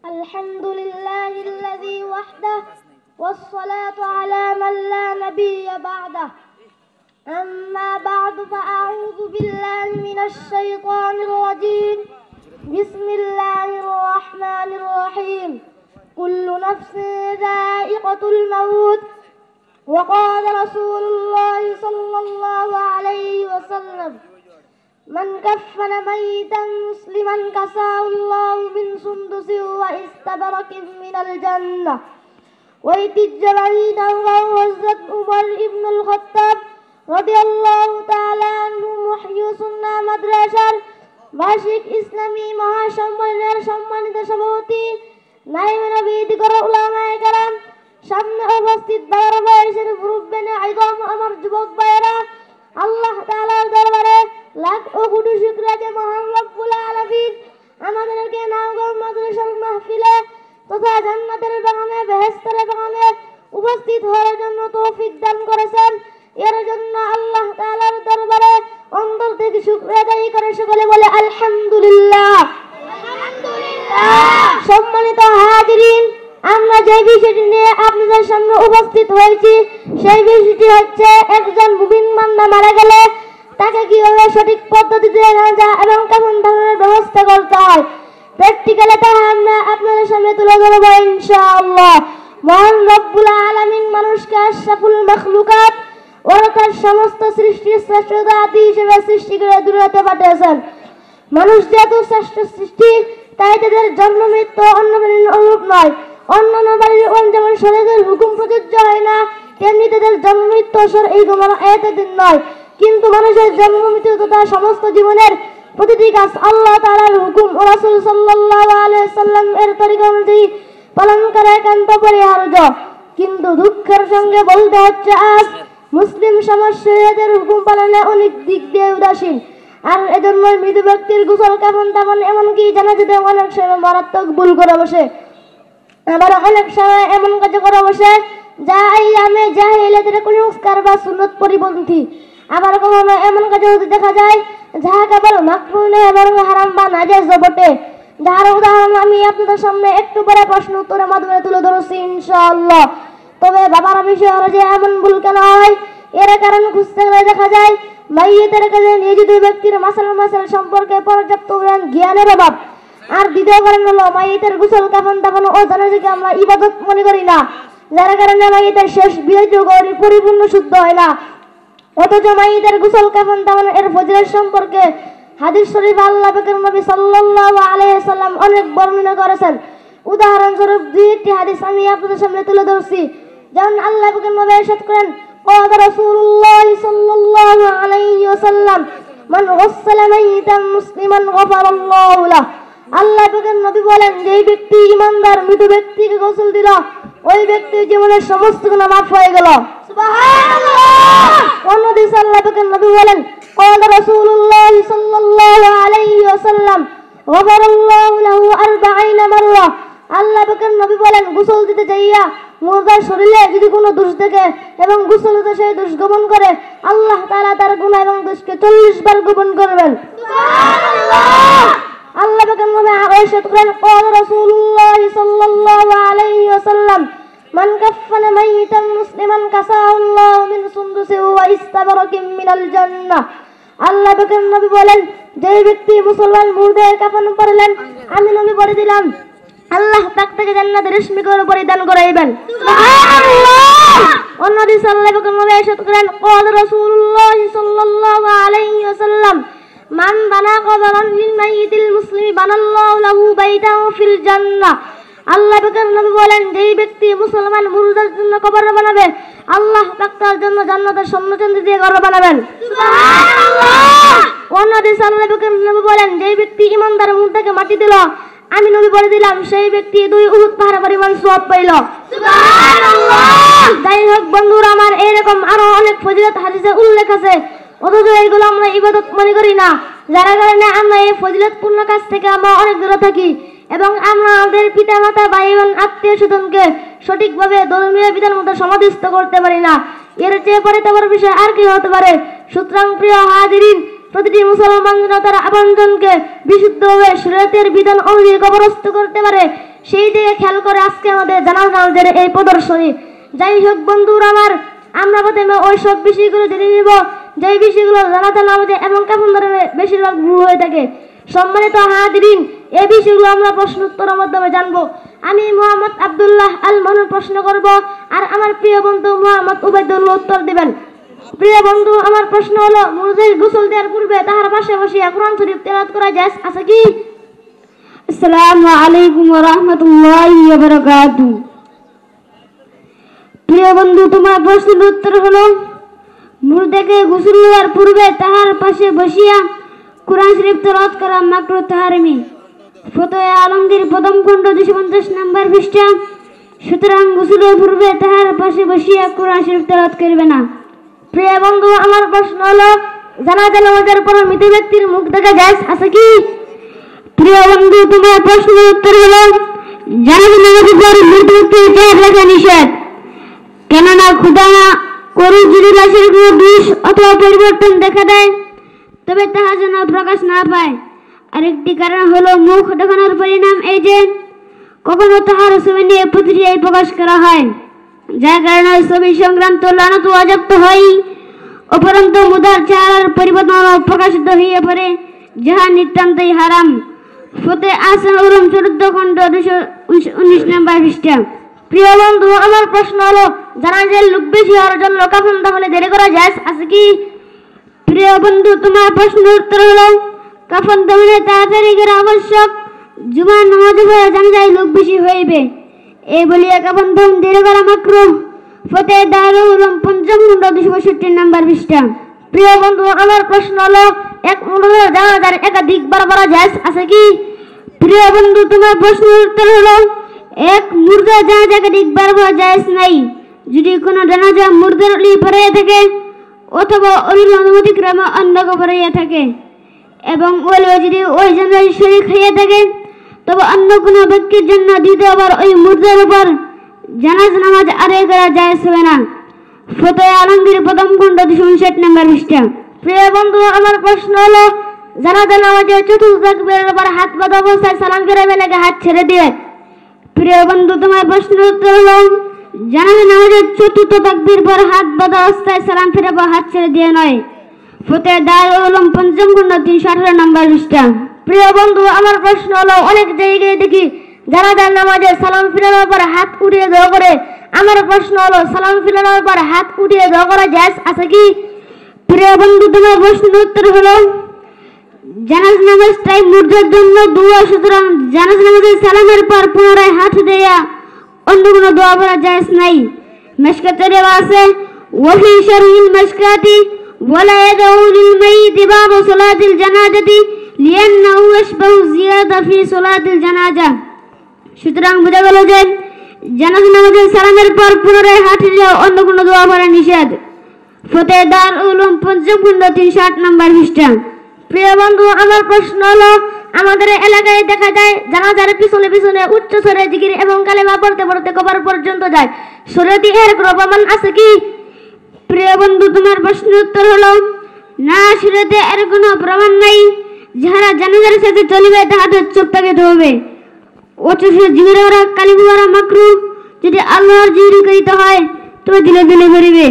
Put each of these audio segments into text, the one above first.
الحمد لله الذي وحده والصلاة على من لا نبي بعده أما بعد فأعوذ بالله من الشيطان الرجيم بسم الله الرحمن الرحيم كل نفس ذائقة الموت وقال رسول الله صلى الله عليه وسلم من كفن ميتا مسلما كساه الله من سندس واستبرق من الجنة ويتجبعي نوغا وزد عمر ابن الخطاب رضي الله تعالى عنه محيي সুন্নাহ মাদ্রাসার বার্ষিক ইসলামী মহাসম্মেলনের সম্মানিত সভাপতি নায়েবে নবী দিগর উলামায়ে কেরাম সামনে উপস্থিত বড় বয়সের মুরব্বিনে আইজাম আমার যুবক ভাইয়েরা আল্লাহ তাআলার দরবারে লাখ ও কোটি শুকরিয়া যে মহান রব্বুল আলামিন আমাদেরকে নাওগাঁও মাদ্রাসার মাহফিলে তথা জান্নাতের বাগানে বেহেশতের বাগানে উপস্থিত হওয়ার জন্য তৌফিক দান করেছেন এর জন্য আল্লাহ তাআলার দরবারে অন্তর থেকে শুকরিয়া আদায় করে সকলে বলে আলহামদুলিল্লাহ আলহামদুলিল্লাহ। সম্মানিত হাজিরিন, আমরা যে বিষয়টি নিয়ে আপনাদের সামনে উপস্থিত হয়েছি সেই বিষয়টি হচ্ছে একজন মুমিন বান্দা মারা গেলে তাকে কিভাবে সঠিক পদ্ধতিতে জানাজা এবং কাফন দাফনের ব্যবস্থা করতে হয় প্র্যাকটিক্যালি তা আমরা আপনাদের সামনে তুলে ধরব ইনশাআল্লাহ। মহান রব্বুল আলামিন মানুষকে আশরাফুল মাখলুকাত অর্থাৎ সমস্ত সৃষ্টির শ্রেষ্ঠ জাতি হিসেবে সৃষ্টি করে দুনিয়াতে পাঠিয়েছেন। মানুষ যেহেতু শ্রেষ্ঠ সৃষ্টি তাই তাদের জন্ম মৃত্যু অন্য প্রাণীর অনুরূপ নয়। অন্যান্য প্রাণীর যেমন শরীরের হুকুম প্রযোজ্য হয় না তেমনি তাদের জন্ম মৃত্যু এই এতদিন নয়, কিন্তু মানুষের জন্ম মৃত্যু তথা সমস্ত জীবনের প্রতিটি কাজ আল্লাহ তাআলার হুকুম ও রাসূল সাল্লাল্লাহু আলাইহি ওয়াসাল্লাম এর তরিকা অনুযায়ী পালন করা একান্ত পরিহার্য। কিন্তু দুঃখের সঙ্গে বলতে হচ্ছে আজ মুসলিম সমাজ শরীয়তের হুকুম পালনে অনেক দিক দিয়ে উদাসীন, আর এজন্য মৃত ব্যক্তির গোসল কাফন দাফন এমনকি জানাজাতে অনেক সময় মারাত্মক ভুল করে বসে, আবার অনেক সময় এমন কাজ করে বসে যা আইয়ামে জাহিলিয়াতের কুসংস্কার বা সুন্নত পরিপন্থী। আবার কখনো এমন কাজ হতে দেখা যায় যাহা কেবল মাকরুহ নয় এবং হারাম বা নাজায়েজ বটে, যার উদাহরণ আমি আপনাদের সামনে একটু পরে প্রশ্ন উত্তরের মাধ্যমে তুলে ধরছি ইনশাআল্লাহ। তবে বাবার বিষয় হলো যে এমন ভুল কেন হয় এর কারণ খুঁজতে গেলে দেখা যায় মাইয়িতের কাছে নিয়োজিত ব্যক্তির মাসাল সম্পর্কে পর্যাপ্ত জ্ঞানের অভাব, আর দ্বিতীয় কারণ হলো মাইয়িতের গোসল কাফন দাফন ও জানাজাকে আমরা ইবাদত মনে করি না, যার কারণে মাইয়িতের শেষ বিয়োগ পরিপূর্ণ শুদ্ধ হয় না। অথচ মাইয়িতের গোসল কাফন দাফন এর ফজিলত সম্পর্কে হাদিস শরীফে আল্লাহ পাকের নবী সাল্লাল্লাহু আলাইহি ওয়াসাল্লাম অনেক বর্ণনা করেছেন। উদাহরণস্বরূপ দুই একটি হাদিস আমি আপনাদের সামনে তুলে ধরছি। যেমন আল্লাহ পাকের নবী ইরশাদ করেন قال رسول الله صلى الله عليه وسلم من غسل ميتا مسلما غفر الله له। আল্লাহ পাকের নবী বলেন যে ব্যক্তি ঈমানদার মৃত ব্যক্তিকে গোসল দিল ওই ব্যক্তির জীবনের সমস্ত গুনাহ মাফ হয়ে গেল। সুবহানাল্লাহ। অন্য হাদিসে আল্লাহ পাকের নবী বলেন قال رسول الله صلى الله عليه وسلم غفر الله له 40 مرة। আল্লাহ পাকের নবী বলেন গোসল দিতে যাইয়া মুর্দার শরীরে যদি কোনো দোষ থাকে এবং গোসল দিতে সেই দোষ গোপন করে আল্লাহ তাআলা তার গুনাহ এবং দোষকে 40 বার গোপন করবেন। সুবহানাল্লাহ। আল্লাহ পাকের নবী ইরশাদ করেন قال رسول الله صلى الله عليه وسلم من كفن ميتا مسلما كساه الله من سندس واستبرق من الجنة। আল্লাহ পাকের নবী বলেন যে ব্যক্তি মুসলমান মুর্দার কাফন পরলেন আমি নবী বলে দিলাম আল্লাহ পাক তাকে জান্নাতের রেশমি করে পরিধান করাইবেন। সুবহানাল্লাহ। অন্য হাদিসে আল্লাহ পাক নবী ইরশাদ করেন قال رسول الله صلى الله عليه وسلم من بنى قبرا للميت المسلم بنى الله له بيتا في الجنة। আল্লাহ পাকের নবী বলেন যে ব্যক্তি মুসলমান মুর্দার জন্য কবর বানাবে আল্লাহ পাক তার জন্য জান্নাতের স্বর্ণচন্দ্র দিয়ে ঘর বানাবেন। সুবহানাল্লাহ। অন্য হাদিসে আল্লাহ পাকের নবী বলেন যে ব্যক্তি ঈমানদার মুর্দাকে মাটি দিল আমি নবী বলে দিলাম সেই ব্যক্তি 2 উহুদ পাহাড় পরিমাণ সওয়াব পাইল। সুবহানাল্লাহ। যাই হোক বন্ধুরা আমার এরকম আরো অনেক ফজিলত হাদিসে উল্লেখ আছে, অথচ এগুলো আমরা ইবাদত মনে করি না, যার কারণে আমরা এই ফজিলতপূর্ণ কাজ থেকে আমরা অনেক দূরে থাকি এবং আমরা আমাদের পিতা মাতা ভাই বোন আত্মীয় স্বজনকে সঠিকভাবে ধর্মীয় বিধান মতো সমাধিস্থ করতে পারি না। এর চেয়ে পরিতাপের বিষয় আর কি হতে পারে। সুতরাং প্রিয় হাজিরিন, প্রতিটি মুসলমান যেন তার আপনজনকে বিশুদ্ধভাবে শরীয়তের বিধান অনুযায়ী কবরস্থ করতে পারে সেই দিকে খেয়াল করে আজকে আমাদের জানাজার এই প্রদর্শনী। যাই হোক বন্ধুরা আমার, আমরা প্রথমে ওই সব বিষয়গুলো জেনে নিব যেই বিষয়গুলো জানাজার নামাজে এবং কাফন দানে বেশিরভাগ ভুল হয়ে থাকে। সম্মানিত হাজিরিন, এই বিষয়গুলো আমরা প্রশ্ন উত্তরের মাধ্যমে জানবো। আমি মোহাম্মদ আব্দুল্লাহ আল মামুন প্রশ্ন করব, আর আমার প্রিয় বন্ধু মোহাম্মদ উবাইদুল্লাহ উত্তর দিবেন। প্রিয় বন্ধু, আমার প্রশ্ন হলো, মুরুদের গোসল দেওয়ার পূর্বে তাহার পাশে বসিয়া কোরআন শরীফ তেলাওয়াত করা জায়েজ আছে কি? আসসালামু আলাইকুম ওয়া রাহমাতুল্লাহি ওয়া বারাকাতুহু। প্রিয় বন্ধু, তোমার প্রশ্নের উত্তর হলো, মুরুদকে গোসল দেওয়ার পূর্বে তাহার পাশে বসিয়া কোরআন শরীফ তেলাওয়াত করা মাকরুহ তাহরিমি। ফতোয়া আলমগীর প্রথম খণ্ড 250 নম্বর পৃষ্ঠা। সুতরাং গোসলের পূর্বে তাহার পাশে বসিয়া কোরআন শরীফ তেলাওয়াত করবে না। প্রিয় বন্ধু, আমার প্রশ্ন হলো, জানাজা নামাজের পর মৃত ব্যক্তির মুখ দেখা জায়েজ আছে কি? প্রিয় বন্ধু, তোমার প্রশ্নের উত্তর হলো, জানাজা নামাজের পর মৃত ব্যক্তির চেহারা দেখা নিষেধ। কেননা খোদা না করুক যদি লাশের কোনো দোষ অথবা পরিবর্তন দেখা দেয়, তবে তাহা যেন প্রকাশ না পায়। আরেকটি কারণ হলো, মুখ দেখানোর পরিণাম এই যে কখনো তাহার ছবি নিয়ে প্রতিক্রিয়া প্রকাশ করা হয়, যার কারণে ছবি সংক্রান্ত লানত ওয়াজিব হয়। উপরন্তু মুদার চেহারার পরিবর্তন প্রকাশিত হয়ে পড়ে, যাহা নিতান্তই হারাম। ফতে আহসান উলুম 14 খণ্ড 219 নম্বর পৃষ্ঠা। প্রিয় বন্ধু, আমার প্রশ্ন হলো, জানাজার লোক বেশি হওয়ার জন্য কাফন দাফনে দেরি করা জায়েজ আছে কি? প্রিয় বন্ধু, তোমার প্রশ্নের উত্তর হলো, কাফন দাফনে তাড়াতাড়ি করা আবশ্যক। জুমার নামাজে পড়ে জানাজায় লোক বেশি হইবে, এই বলিয়া কাফন দাফন দেরি করা মাকরুহ। ফতে দারুল উলুম 5ম খণ্ড 262 নম্বর পৃষ্ঠা। প্রিয় বন্ধু, আমার প্রশ্ন হলো, এক মুরুদের জানাজার একাধিক বার পড়া জায়েজ আছে কি? প্রিয় বন্ধু, তোমার প্রশ্নের উত্তর হলো, এক মুরদের জানাজা একাধিক বার পড়া জায়েজ নাই। যদি কোনো জানাজা মুরদের অলি পড়াইয়া থাকে অথবা অলির অনুমতি ক্রমে অন্যকে পড়াইয়া থাকে এবং ওলি যদি ওই জানাজায় শরীক হইয়া থাকে, তবে অন্য কোনো ব্যক্তির জন্য দ্বিতীয়বার ওই মুরদের উপর জানাজা নামাজ আদায় করা জায়েজ হবে না। ফতোয়া আলমগীর প্রথম খণ্ড 259 নম্বর পৃষ্ঠা। প্রিয় বন্ধু, আমার প্রশ্ন হলো, জানাজা নামাজের চতুর্থ তাকবীরের পর হাত বাঁধা অবস্থায় সালাম ফিরাবে নাকি হাত ছেড়ে দিয়ে? প্রিয় বন্ধু, তোমার প্রশ্নের উত্তর হলো, জানাজা নামাজের চতুর্থ তাকবীর পর হাত বাঁধা অবস্থায় সালাম ফিরাবে, হাত ছেড়ে দিয়ে নয়। ফতোয়া দারুল উলুম 5ম খণ্ড 318 নম্বর পৃষ্ঠা। প্রিয় বন্ধু, আমার প্রশ্ন হলো, অনেক জায়গায় দেখি জানাজার নামাজে সালাম ফিরানোর পর হাত উঠিয়ে দোয়া করে। আমার প্রশ্ন হলো, সালাম ফিরানোর পর হাত উঠিয়ে দোয়া করা জায়েজ আছে কি? প্রিয় বন্ধু, তোমার প্রশ্নের উত্তর হলো, জানাজা নামাজটাই মুরদের জন্য দোয়া, সুতরাং জানাজা নামাজের সালামের পর পুনরায় হাত দেয়া অন্য কোনো দোয়া করা জায়েজ নাই। মিশকাতে দেওয়া আছে, ওয়াফি শারহিল মিশকাতি ওয়ালা ইয়াদউ লিল মাইয়িতি বাবু সালাতিল জানাজাতি লিআন্নাহু আশবাহু জিয়াদা ফি সালাতিল জানাজা। সুতরাং বোঝা গেল যে জানাজা নামাজের সালামের পর পুনরায় হাত দেওয়া অন্য কোনো দোয়া করা নিষেধ। ফতোয়া দারুল উলুম 5ম খণ্ড 360 নম্বর পৃষ্ঠা। প্রিয় বন্ধু, আমার প্রশ্ন হলো, আমাদের এলাকায় দেখা যায় জানাজার পিছনে পিছনে উচ্চ স্বরে জিকির এবং কালেমা পড়তে পড়তে কবর পর্যন্ত যায়। শরীয়তে এর কোনো প্রমাণ আছে কি? প্রিয় বন্ধু, তোমার প্রশ্নের উত্তর হলো, না, শরীয়তে এর কোনো প্রমাণ নাই। যারা জানাজার সাথে চলিবে তাহাদের চুপ থাকিতে হবে। অথচ জিকির করা কালিমা পড়া মাকরুহ। যদি আল্লাহর জিকির করিতে হয় তবে দিলে দিলে করিবে।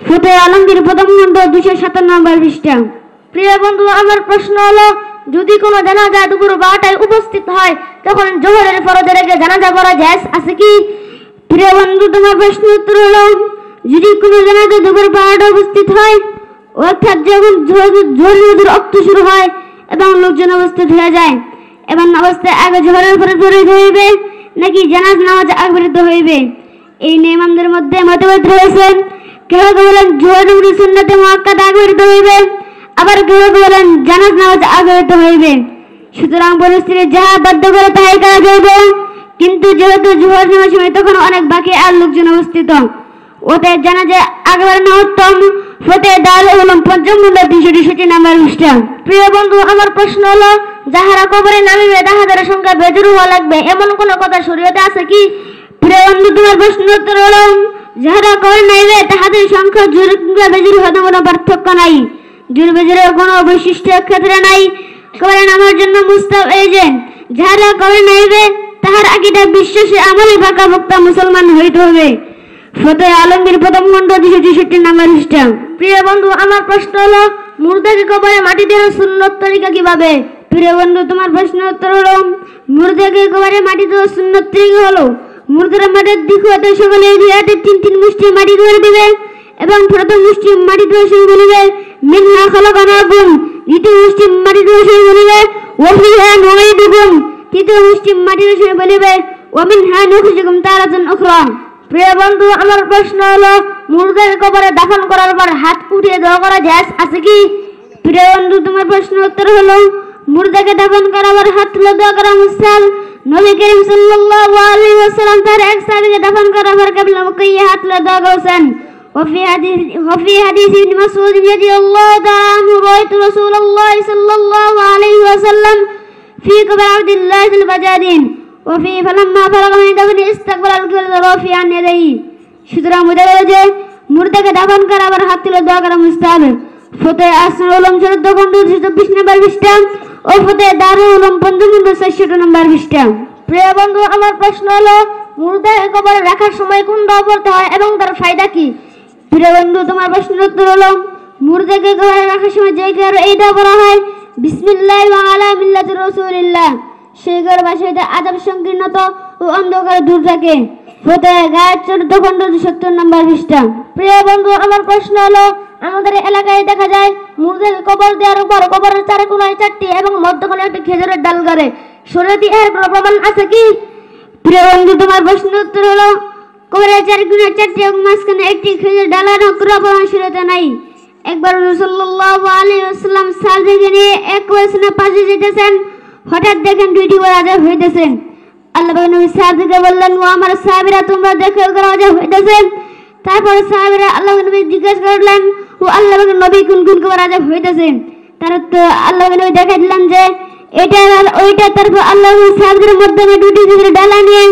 ফতোয়া আলমগীর প্রথম খণ্ড 257 নম্বর পৃষ্ঠা। প্রিয় বন্ধু, আমার প্রশ্ন হলো, যদি কোনো জানাজা দুপুর 12টায় উপস্থিত হয়, তখন জোহরের ফরজের আগে জানাজা পড়া জায়েজ আছে কি? প্রিয় বন্ধু, তোমার প্রশ্নের উত্তর হলো, যদি কোনো জানাজা দুপুর 12টায় উপস্থিত হয়, অর্থাৎ যখন জোহরের রক্ত শুরু হয় এবং লোকজন উপস্থিত হয়ে যায়, এবং অবস্থায় আগে জোহরের ফরজ পড়িতে হইবে নাকি জানাজা নামাজ আগে পড়িতে হইবে, এই নিয়ে ইমামদের মধ্যে মতভেদ রয়েছে। কেউ বলেন জোহর সুন্নতে মুআক্কাদা আগে পড়িতে হইবে, আবার কেউ বলেন জানাজা নামাজ আগে পড়িতে হইবে। সুতরাং পরিস্থিতি যাহা বাধ্য করে তাহাই করা যাইবে। কিন্তু যেহেতু জোহর নামাজ সময় তখন অনেক বাকি আর লোকজন উপস্থিত, ওদের জানাজা আগে পড়ানো উত্তম। ফতোয়া দারুল উলুম 5ম খণ্ড 363 নম্বর পৃষ্ঠা। প্রিয় বন্ধু, আমার প্রশ্ন হলো, যাহারা কবরে নামিবে তাহাদের সংখ্যা বেজুর হওয়া লাগবে, এমন কোন কথা শরীয়তে আছে কি? প্রিয় বন্ধু, তোমার প্রশ্নের উত্তর হলো, যাহারা কবরে নামিবে তাহাদের সংখ্যা জোর কিংবা বেজুর হতে কোনো পার্থক্য নাই। জোর বেজুরের কোনো বৈশিষ্ট্য ক্ষেত্রে নাই। কবরে নামার জন্য মুস্তাহাব এই যে যাহারা কবরে নামিবে তাহার আকীদা বিশ্বাসে আমলে পাকা ভক্তা মুসলমান হইতে হবে। ফতোয়া আলমগীর প্রথম খণ্ড 263 নম্বর পৃষ্ঠা। প্রিয় বন্ধু, আমার প্রশ্ন হলো মুর্দাকে কবরে মাটি দেওয়ার সুন্নত তরিকা কিভাবে? প্রিয় বন্ধু, তোমার প্রশ্নের উত্তর হলো মুর্দাকে কবরে মাটি দেওয়ার সুন্নত তরিকা হলো মুর্দার মাটির দিক হতে সকলে দুই হাতে 3 মুষ্টি মাটি করে দিবে এবং প্রথম মুষ্টি মাটি দেওয়ার সঙ্গে বলিবে মিনহা খালাকনাকুম, দ্বিতীয় মুষ্টি মাটি দেওয়ার সঙ্গে বলিবে ওয়াফিহা নুঈদুকুম, তৃতীয় মুষ্টি মাটি দেওয়ার সঙ্গে বলিবে ওয়ামিনহা নুখরিজুকুম তারাতান উখরা। প্রিয় বন্ধু, আমার প্রশ্ন হলো মুর্দাকে কবরে দাফন করার পর হাত উঠিয়ে দোয়া করা জায়েজ আছে কি? প্রিয় বন্ধু, তোমার প্রশ্নের উত্তর হলো মুর্দাকে দাফন করার পর হাত তুলে দোয়া করা মুস্তাহাব। নবী করিম সাল্লাল্লাহু আলাইহি ওয়াসাল্লাম তার এক সাহাবীকে দাফন করার পর কিবলা মুখে হাত তুলে দোয়া করেছেন। وفي حديث ابن مسعود رضي الله تعالى عنه رأيت رسول الله صلى الله عليه وسلم في قبر عبد الله البجادين وفي فلما فرغ من دفن استقبل القبلة رافعا يديه। সুতরাং বোঝা গেল যে মুর্দাকে দাফন করার পর হাত তুলে দোয়া করা মুস্তাহাব। ফতোয়া আসমাউল উলুম 14 খণ্ড 224 নম্বর পৃষ্ঠা ও ফতোয়া দারুল উলুম 5 খণ্ড 66 নম্বর পৃষ্ঠা। প্রিয় বন্ধু, আমার প্রশ্ন হলো মুর্দাকে কবরে রাখার সময় কোন দোয়া পড়তে হয় এবং তার ফায়দা কি? প্রিয় বন্ধু, তোমার প্রশ্নের উত্তর হলো মুর্দাকে কবরে রাখার সময় যে ঘরে এই দোয়া পড়া হয় বিসমিল্লাহ ওয়া আলা মিল্লাতি রাসূলিল্লাহ, সেই ঘর বাসা হইতে আযাব সংকীর্ণতা ও অন্ধকার দূর থাকে। ফতোয়া গায়েত 14 খণ্ড 70 নম্বর পৃষ্ঠা। প্রিয় বন্ধু, আমার প্রশ্ন হলো আমাদের এলাকায় দেখা যায় মুর্দাকে কবর দেওয়ার পর কবরের চারি কোণায় 4টি এবং মধ্যখানে একটি খেজুরের ডাল করে শরীয়তে এর কোনো প্রমাণ আছে কি? প্রিয় বন্ধু, তোমার প্রশ্নের উত্তর হলো কবরের চারি কোণায় 4টি এবং মাঝখানে একটি খেজুর ডালের কোনো প্রমাণ শরীয়তে নাই। একবার রাসূল সাল্লাল্লাহু আলাইহি ওয়াসাল্লাম সাহাবীকে নিয়ে এক কবরস্থানে পাশে যেতেছেন, হঠাৎ দেখেন 2টি ঘোড়া আযাব হইতেছে। আল্লাহ পাক নবী সাহাবীকে বললেন, ও আমার সাহাবীরা, তোমরা দেখো ঘোড়া আযাব হইতেছে। তারপর সাহাবীরা আল্লাহ নবী জিজ্ঞাসা করলেন, ও আল্লাহ পাক নবী কোন কোন ঘোড়া আযাব হইতেছে? তারা তো আল্লাহ নবী দেখাই দিলেন যে এটা আর ওইটা। তারপর আল্লাহ সাহাবীদের মাধ্যমে 2টি খেজুরের ডালা নিয়ে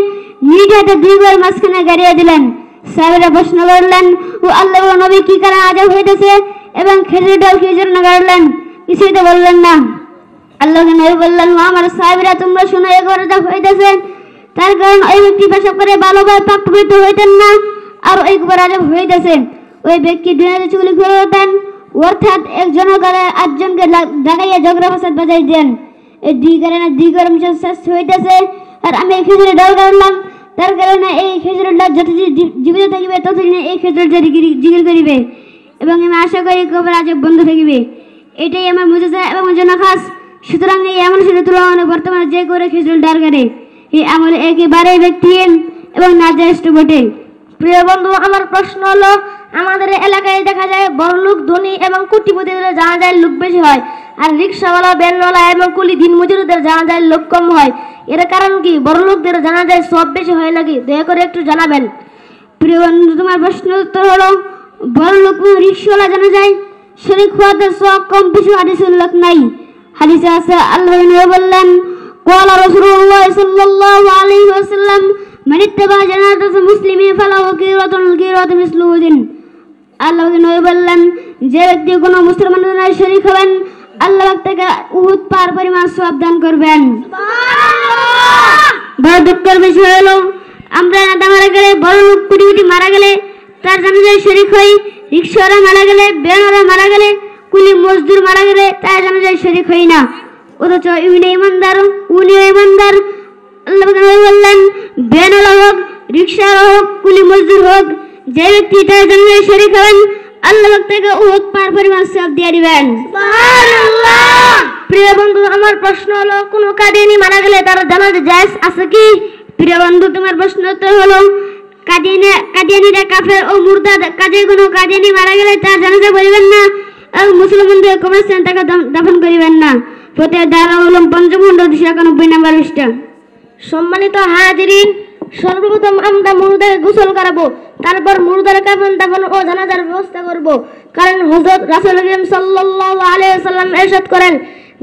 নিজ হাতে 2 ঘর মাঝখানে গাড়িয়ে দিলেন। সাহাবীরা প্রশ্ন করলেন, ও আল্লাহ নবী কি কারণে আযাব হইতেছে এবং খেজুর ডাল কি জন্য গাড়লেন? কিছুই তো বললেন না। আল্লাহ নবী বললেন, ও আমার সাহাবীরা, তোমরা শোনো, এই ঘরে আযাব হইতেছে তার কারণ ওই ব্যক্তি পেশাব করে ভালোভাবে পাক পবিত্র হইতেন না, আর ওই ঘরে আযাব হইতেছে ওই ব্যক্তি দুনিয়াতে চুগলি করে হতেন, অর্থাৎ একজন করে 8জনকে লাগাইয়া ঝগড়া ফাসাদ বাজাই দেন। এই 2 কারণে 2 ঘর মিশন শেষ হইতেছে। আর আমি এই খেজুরের ডাল গাড়লাম, তার কারণে এই খেজুরের ডাল যত জীবিত থাকিবে ততদিন এই খেজুরের ডাল জিকির করিবে এবং আমি আশা করি কবর আযাব বন্ধ থাকিবে। এটাই আমার মুজিজা এবং জন্য খাস। সুতরাং এই আমল সাথে তুলনায় বর্তমানে যে করে খেজুরের ডাল গাড়ে এই আমল একেবারেই ব্যক্তিহীন এবং নাজায়েজ বটে। প্রিয় বন্ধু, আমার প্রশ্ন হলো আমাদের এলাকায় দেখা যায় বড়লোক, ধনী এবং কোটিপতিদের জানাজায় লোক বেশি হয়, আর রিক্সাওয়ালা, ভ্যানওয়ালা এবং কুলি দিন মজুরদের জানাজায় লোক কম হয়। এর কারণ কি? বড়লোকদের জানাজায় সব বেশি হয় নাকি? দয়া করে একটু জানাবেন। প্রিয় বন্ধু, তোমার প্রশ্নের উত্তর হলো বড়লোক রিক্সাওয়ালা জানাজায় শরীক হওয়াতে সব কম বেশি হাদিসে উল্লেখ নাই। হাদিসে আছে আল্লাহ নবী বললেন, ক্বালা রাসূলুল্লাহ সাল্লাল্লাহু আলাইহি ওয়াসাল্লাম মান ইত্তাবা জানাজাত মুসলিমিন ফালাহু কিরাতু মিসলু উহুদিন। আল্লাহ নবী বললেন, যে ব্যক্তি কোনো মুসলমানের শরীক হবেন আল্লাহ তাকে উহুদ পাহাড় পরিমাণ সওয়াব দান করবেন। সুবহানাল্লাহ। বড় দুঃখের বিষয় হলো আমরা নেতা মারা গেলে, বড় লোক কোটিপতি মারা গেলে তার জানাজায় শরীক হই, রিক্সাওয়ালা মারা গেলে, ভ্যানওয়ালা মারা গেলে, কুলি মজদুর মারা গেলে তার জানাজায় শরীক হই না। অথচ উনি ইমানদার। আল্লাহ বললেন, ভ্যানওয়ালা হোক, রিক্সাওয়ালা হোক, কুলি মজদুর হোক, যে ব্যক্তি তার জানাজায় শরীক হবেন আল্লাহ তাকে উহুদ পাহাড় পরিমাণ সওয়াব দিয়ে দিবেন। সুবহানাল্লাহ। প্রিয় বন্ধু, আমার প্রশ্ন হলো কোন কাদিয়ানী মারা গেলে তার জানাজা জায়েজ আছে কি? প্রিয় বন্ধু, তোমার প্রশ্ন উত্তর হলো কাদিয়ানীরা কাফের ও মুরতাদ। কাজে কোনো কাদিয়ানী মারা গেলে তার জানাজা পড়িবেন না এবং মুসলমানদের কবরস্থানে তাকে দাফন করিবেন না। ফতোয়া দারুল উলুম 5 খণ্ড 291 নম্বর পৃষ্ঠা। সম্মানিত হাজিরিন, সর্বপ্রথম আমরা মুর্দাকে গোসল করাবো, তারপর মুর্দার কাফন দাফন ও জানাজার ব্যবস্থা করব। কারণ হযরত রাসূল সাল্লাল্লাহু আলাইহি ওয়াসাল্লাম ইরশাদ করেন,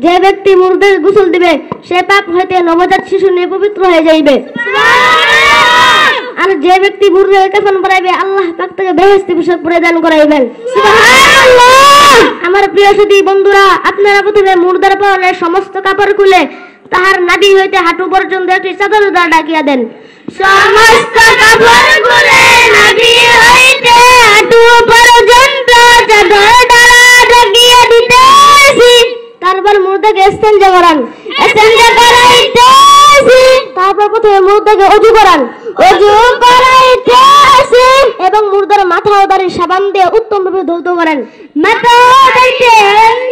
যে ব্যক্তি মুর্দাকে গোসল দিবে সে পাপ হইতে নবজাত শিশু নিপবিত্র হয়ে যাইবে। সুবহানাল্লাহ। আর যে ব্যক্তি মুর্দাকে কাফন পরাইবে আল্লাহ পাক তাকে বেহেশতি পোশাক পরিধান করাইবেন। সুবহানাল্লাহ। আমার প্রিয় সাথী বন্ধুরা, আপনারা প্রথমে মুর্দার পরনের সমস্ত কাপড় খুলে তাহার নাভি হইতে হাঁটু পর্যন্ত একটি চাদর দ্বারা ঢাকিয়া দেন। সমস্ত কাপড় খুলে নাভি হইতে হাঁটু পর্যন্ত চাদর দ্বারা ঢাকিয়া দিতেছি। তারপর মুর্দাকে ইস্তেঞ্জা করান। ইস্তেঞ্জা করাইতেছি। তারপর প্রথমে মুর্দাকে ওযু করান। ওযু করাইতেছি এবং মুর্দার মাথা ও দাড়ি সাবান দিয়ে উত্তম রূপে ধৌত করেন। মাথা ও দাড়ি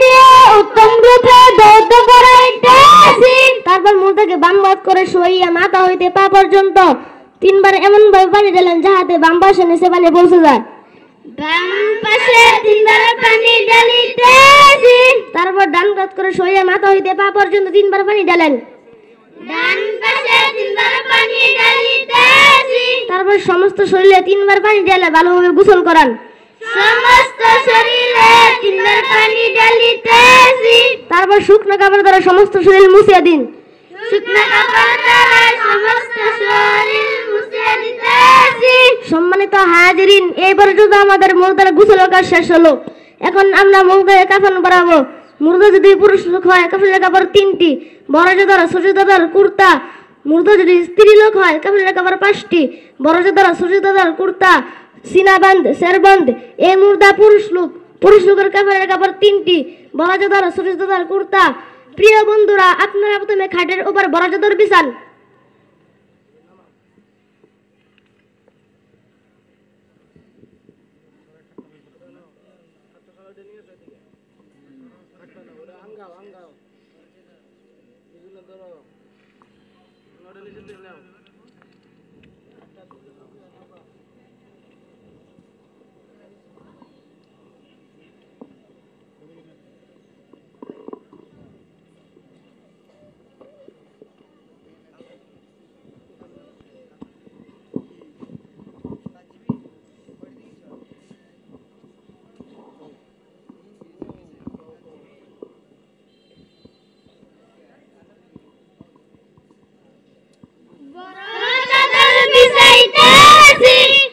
দিয়ে উত্তম রূপে ধৌত করাইতেছি। তারপর মুর্দাকে বাম হাত করে শুইয়া মাথা হইতে পা পর্যন্ত 3 বার এমন ভাবে পানি ঢালেন যাহাতে বাম পাশে নিচে পানি পৌঁছে যায়। বাম পাশে 3 বার পানি ঢালিতেছি। তারপর ডান হাত করে শুইয়া মাথা হইতে পা পর্যন্ত 3 বার পানি ঢালেন। ডান পাশে 3 বার পানি ঢালিতেছি। তারপর সমস্ত শরীরে 3 বার পানি ঢেলে ভালোভাবে গোসল করান। সমস্ত শরীরে 3 বার পানি ঢালিতেছি। তারপর শুকনো কাপড় দ্বারা সমস্ত শরীর মুছিয়ে দিন। শুকনো কাপড় দ্বারা সমস্ত শরীর মুছিয়ে দিতেছি। সম্মানিত হাজিরিন, এই পর্যন্ত আমাদের মুর্দার গোসল কাজ শেষ হলো। এখন আমরা মুর্দাকে কাফন পরাবো। মুর্দা যদি পুরুষ লোক হয় কাফনের কাপড় 3টি, বড় জাদার ছোট জাদার কুর্তা। মুর্দা যদি স্ত্রী লোক হয় কাফনের কাপড় 5টি, বড় জাদার ছোট জাদার কুর্তা, সিনাবান্ধ শেরবান্ধ। এই মুর্দা পুরুষ লোকের কাফনের কাপড় 3টি, বড় জাদার ছোট জাদার কুর্তা। প্রিয় বন্ধুরা, আপনারা প্রথমে খাটের উপর বড় চাদর বিছান।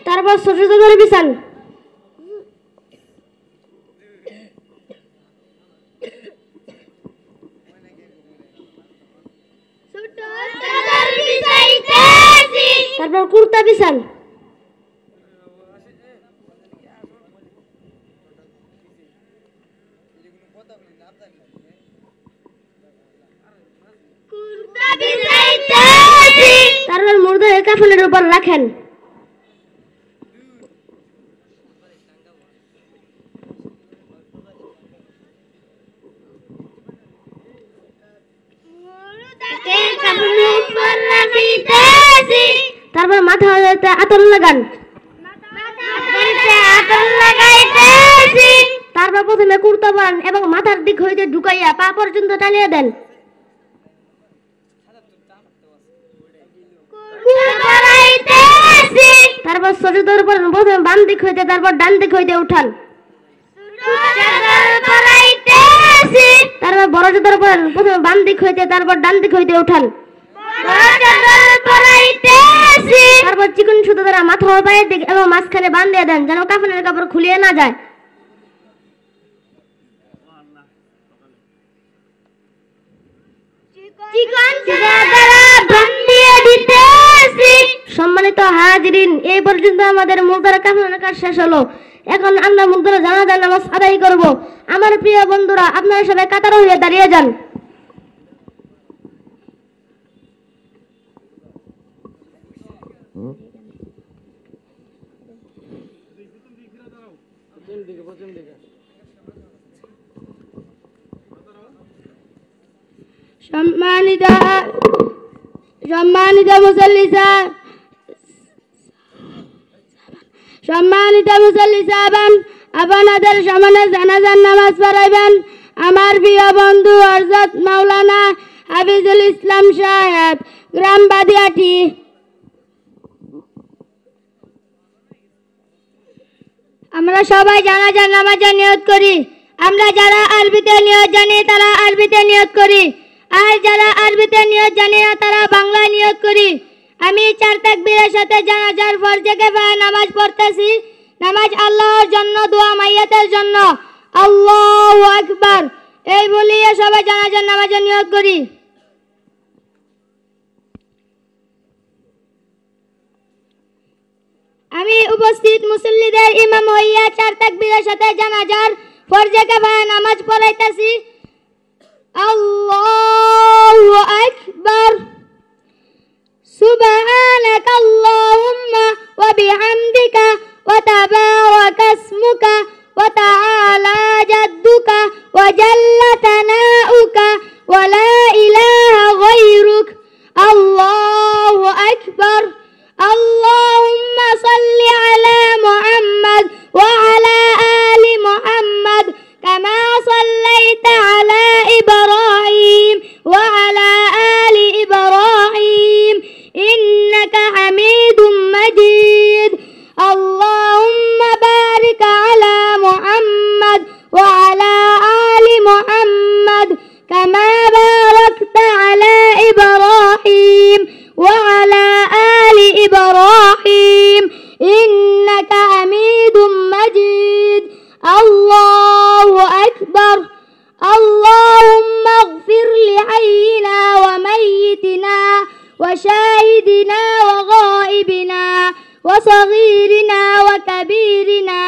তারপর ছোট চাদর বিছান। তারপর কুর্তা বিছান। তারপর মুর্দাকে কাফনের উপর রাখেন। তারপর মাথা হইতে আতর লাগান। তারপর প্রথমে কুর্তা পরান এবং মাথার দিক হইতে ঢুকাইয়া পা পর্যন্ত টানিয়ে দেন। তারপর ছোট চাদর পরান। প্রথমে বাম দিক হইতে তারপর ডান দিক হইতে উঠান। তারপর বড় চাদর পরান। প্রথমে বাম দিক হইতে তারপর ডান দিক হইতে উঠান। তারপর চিকন সুতো দ্বারা মাথা ও পায়ের দিক এবং মাঝখানে বাঁধিয়ে দেন যেন কাফনের কাপড় খুলিয়ে না যায়। সম্মানিত হাজিরিন, এই পর্যন্ত আমাদের মুর্দার কাফনের কাজ শেষ হলো। এখন আমরা মুর্দার জানাজার নামাজ আদায় করব। আমার প্রিয় বন্ধুরা, আপনারা সবাই কাতার হয়ে দাঁড়িয়ে যান। সম্মানিত মুসল্লি সাহাবান, আপনাদের সামনে জানাজার নামাজ পড়াইবেন আমার প্রিয় বন্ধু হযরত মাওলানা হাফিজুল ইসলাম সাহেব, গ্রাম বাদিয়াটি। আমরা সবাই জানাজার নামাজের নিয়ত করি। আমরা যারা আরবিতে নিয়ত জানি তারা আরবিতে নিয়ত করি, আর যারা আরবিতে নিয়ত জানি না তারা বাংলায় নিয়ত করি। আমি 4 তাকবীরের সাথে জানাজার ফরজে কিফায়া নামাজ পড়তেছি। নামাজ আল্লাহর জন্য, দোয়া মাইয়াতের জন্য। আল্লাহু আকবার এই বলিয়া সবাই জানাজার নামাজের নিয়ত করি। উপস্থিত মুসল্লিদের ইমাম হইয়া 4 তাকবীরের সাথে জানাজার ফরজে কিফায়া নামাজ পড়াইতাছি। আল্লাহু আকবার। সুবহানাকা আল্লাহুম্মা ওয়া বিহামদিকা ওয়া তাবারাকা ইসমুকা ওয়া তাআলা জাদ্দুকা ওয়া জাল্লা তানাউকা ওয়া লা ইলাহা গায়রুক। আল্লাহু আকবার। আল্লাহুম্মা সাল্লি আলা মুহাম্মাদ ওয়া আলা আলি মুহাম্মাদ কামা সাল্লাইতা আলা ইব্রাহিম ওয়া আলা আলি ইব্রাহিম ইন্নাকা হামিদুম মাজিদ। আল্লাহুম্মা বারিক আলা মুহাম্মাদ ওয়া আলা আলি মুহাম্মাদ কামা বারাকতা আলা ইব্রাহিম ওয়া আলা আলি ইব্রাহিম ইন্নাকা হামিদুম মাজিদ। আল্লাহু আকবার। اللهم اغفر لحينا وميتنا وشاهدنا وغائبنا وصغيرنا وكبيرنا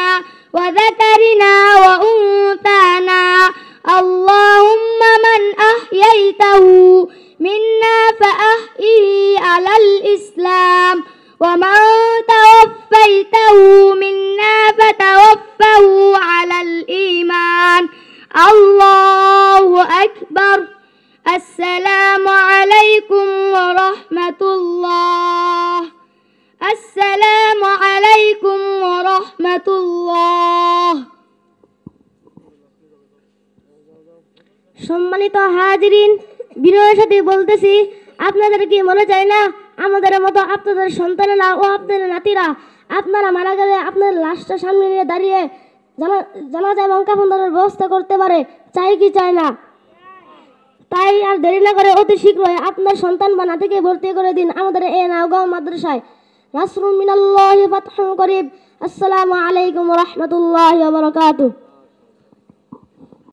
وذكرنا وأنثانا. اللهم من أحييته منا فأحيه على الإسلام ومن توفيته منا فتوفه على الإيمان. الله أكبر. السلام عليكم ورحمة الله. السلام عليكم ورحمة الله. সম্মানিত হাজিরিন, বিনয়ের সাথে বলতেছি, আপনাদের কি মনে চায় না আমাদের মতো আপনাদের সন্তানেরা ও আপনাদের নাতিরা আপনারা মারা গেলে আপনার লাশটা সামনে নিয়ে দাঁড়িয়ে জানাজা এবং কাফন দাফনের ব্যবস্থা করতে পারে? চাই কি চায় না? তাই আর দেরি না করে অতি শীঘ্রই আপনার সন্তান বা নাতিকে ভর্তি করে দিন আমাদের এই নাওগাঁও মাদ্রাসায়। নাসরুম মিনাল্লাহি ফাতহুন করিব। আসসালামু আলাইকুম ওয়া রাহমাতুল্লাহি ওয়া বারাকাতুহু।